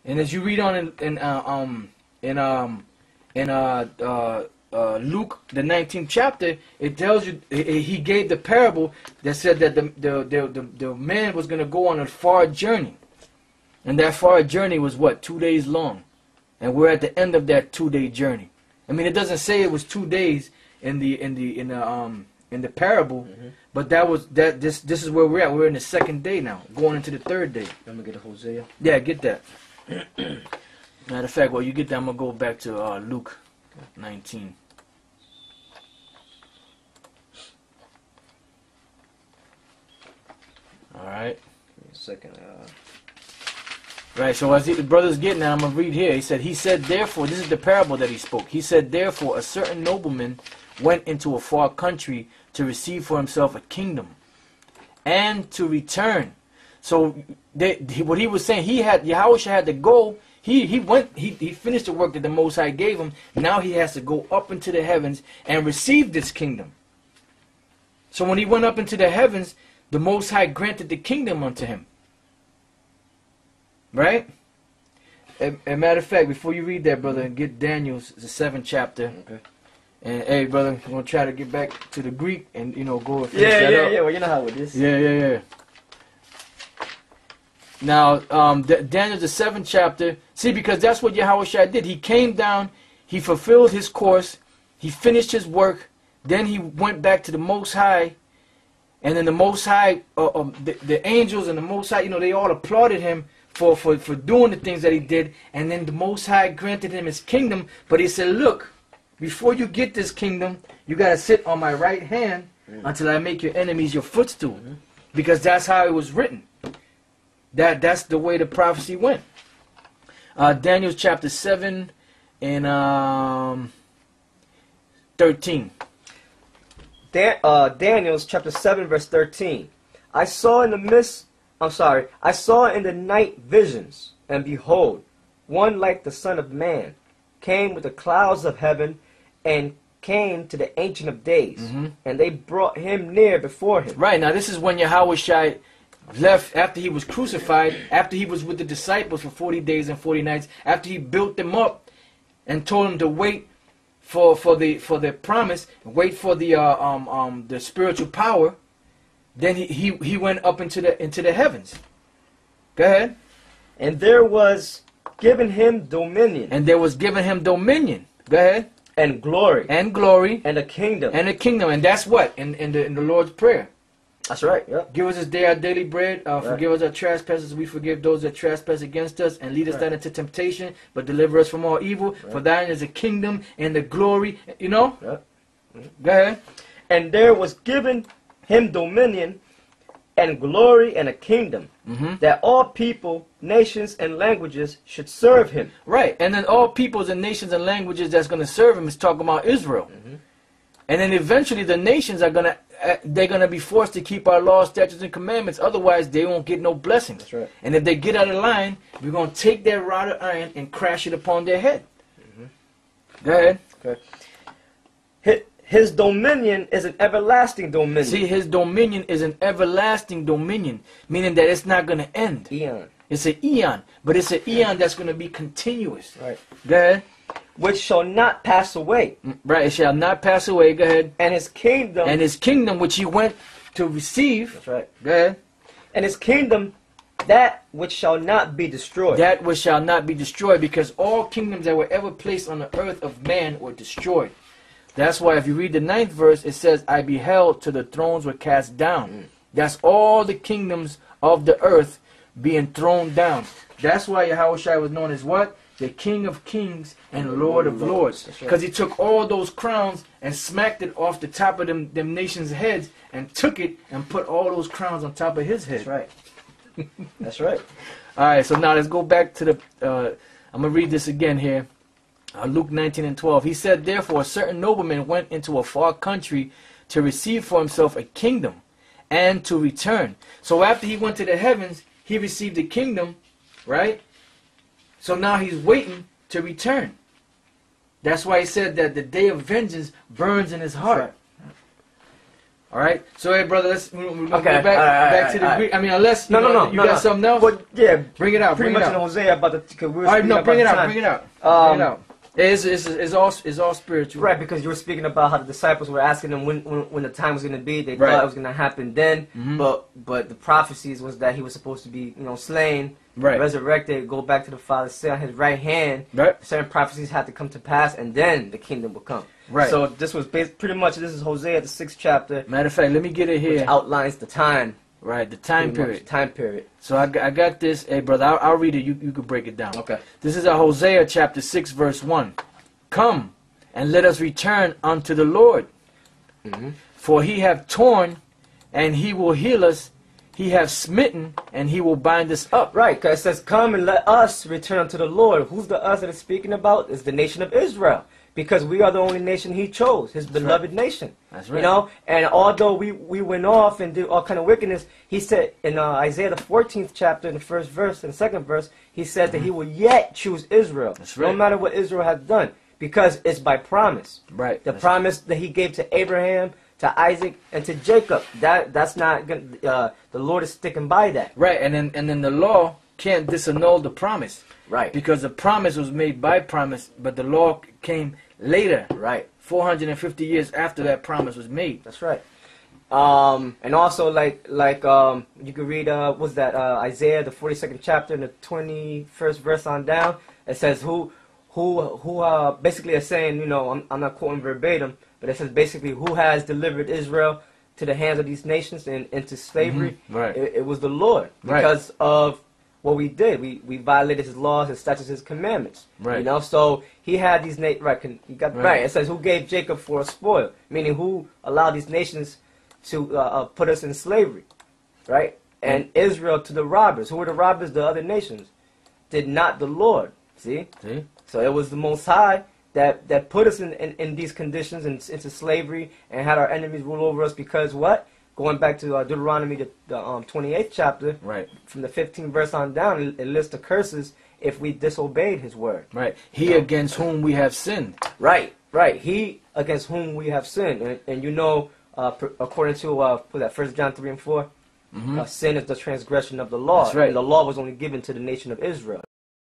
And as you read on in Luke the 19th chapter, it tells you he gave the parable that said that the man was going to go on a far journey, and that far journey was what, 2 days long, and we're at the end of that 2-day journey. I mean, it doesn't say it was 2 days in the parable, but this is where we're at. We're in the 2nd day now, going into the 3rd day. I'm gonna get a Hosea. Yeah, get that. Matter of fact, while you get that, I'm gonna go back to Luke 19. All right. Give me a second. Right, so as the brother's getting that, I'm going to read here. He said, therefore, this is the parable that he spoke. He said, therefore, a certain nobleman went into a far country to receive for himself a kingdom and to return. So what he was saying, Yahushua had to go. He finished the work that the Most High gave him. Now he has to go up into the heavens and receive this kingdom. So when he went up into the heavens, the Most High granted the kingdom unto him. Right? As a matter of fact, before you read that, brother, get Daniel's the 7th chapter. Okay. And hey, brother, I'm gonna try to get back to the Greek and go and finish that up. Yeah. Well, you know how it is. Yeah. Now, Daniel's the 7th chapter. See, because that's what Yahushua did. He came down, he fulfilled his course, he finished his work, then he went back to the Most High, and then the Most High, the angels and the Most High, they all applauded him for doing the things that he did, and then the Most High granted him his kingdom. But he said, look, before you get this kingdom, you got to sit on my right hand until I make your enemies your footstool. Because that's how it was written. That's the way the prophecy went. Daniel chapter 7 and 13. Daniel's chapter 7 verse 13. I saw in the night visions, and behold, one like the Son of Man came with the clouds of heaven, and came to the Ancient of Days, and they brought him near before him. Right, now this is when Yahushua left after he was crucified, after he was with the disciples for 40 days and 40 nights, after he built them up and told them to wait for the promise, wait for the spiritual power. Then he went up into the heavens. Go ahead. And there was given him dominion. Go ahead. And glory. And glory. And a kingdom. And that's what in the Lord's Prayer. That's right. Yep. Give us this day our daily bread. Forgive us our trespasses. We forgive those that trespass against us. And lead us not into temptation, but deliver us from all evil. For thine is the kingdom and the glory. Yep. Go ahead. And there was given him dominion and glory and a kingdom, that all people, nations, and languages should serve him. Right. And then all peoples and nations and languages that's going to serve him is talking about Israel. And then eventually the nations are they're gonna be forced to keep our laws, statutes, and commandments. Otherwise, they won't get no blessings. That's right. And if they get out of line, we're gonna take that rod of iron and crash it upon their head. Go ahead. Okay. His dominion is an everlasting dominion. See, his dominion is an everlasting dominion, meaning that it's not gonna end. Eon. It's an eon, but it's an eon that's gonna be continuous. Right. Go ahead. Which shall not pass away. Right, it shall not pass away. Go ahead. And his kingdom. And his kingdom, which he went to receive. That's right. Go ahead. And his kingdom, that which shall not be destroyed. That which shall not be destroyed, because all kingdoms that were ever placed on the earth of man were destroyed. That's why if you read the 9th verse, it says, I beheld till the thrones were cast down. That's all the kingdoms of the earth being thrown down. That's why Yahushua was known as what? The King of Kings and Lord of Lords. Because he took all those crowns and smacked it off the top of them nations' heads and took it and put all those crowns on top of his head. That's right. That's right. Alright, so now let's go back to the... I'm going to read this again here. Luke 19 and 12. He said, therefore, a certain nobleman went into a far country to receive for himself a kingdom and to return. So after he went to the heavens, he received the kingdom, right? So now he's waiting to return. That's why he said that the day of vengeance burns in his heart. All right. So, hey, brother, let's go Okay. back to the Greek. I mean, unless you got something else. But yeah, bring it out. Pretty much in Hosea about the. Cause we were all right, no, bring it out. Bring it out. It's all spiritual. Right, because you were speaking about how the disciples were asking them when the time was going to be. They thought it was going to happen then, but the prophecies was that he was supposed to be slain, resurrected, go back to the Father, sit on his right hand. Right. Certain prophecies had to come to pass, and then the kingdom would come. Right. So this was pretty much, this is Hosea, the 6th chapter. Matter of fact, let me get it here. Which outlines the time. Right, the time period. Time period. So I got this. Hey, brother, I'll read it. You can break it down. Okay. This is Hosea chapter 6, verse 1. Come, and let us return unto the Lord. For he hath torn, and he will heal us. He hath smitten, and he will bind us up. Right, because it says, come and let us return unto the Lord. Who's the us that it's speaking about? Is the nation of Israel. Because we are the only nation he chose, his beloved nation. That's right. And although we went off and did all kind of wickedness, he said in Isaiah the 14th chapter, in the first verse and the second verse, he said that he will yet choose Israel. That's right. No matter what Israel has done. Because it's by promise. Right. The promise that he gave to Abraham, to Isaac, and to Jacob. That's not gonna, the Lord is sticking by that. Right, and then the law can't disannul the promise. Right. Because the promise was made by promise, but the law came later. Right. 450 years after that promise was made. That's right. And also like you could read what's that Isaiah the 42nd chapter and the 21st verse on down. It says who basically is saying, I'm not quoting verbatim, but it says basically who has delivered Israel to the hands of these nations and into slavery. Right. It was the Lord because of what we did. We violated his laws, his statutes, his commandments. Right. So he had these you got right. It says who gave Jacob for a spoil, meaning who allowed these nations to put us in slavery, right? And Israel to the robbers. Who were the robbers? The other nations. Did not the Lord. See? So it was the Most High that put us in these conditions into slavery and had our enemies rule over us because what? Going back to Deuteronomy, the 28th chapter, right, from the 15th verse on down, it lists the curses if we disobeyed his word. Right. He against whom we have sinned. Right. He against whom we have sinned. And according to that 1 John 3 and 4, sin is the transgression of the law. That's right. And the law was only given to the nation of Israel.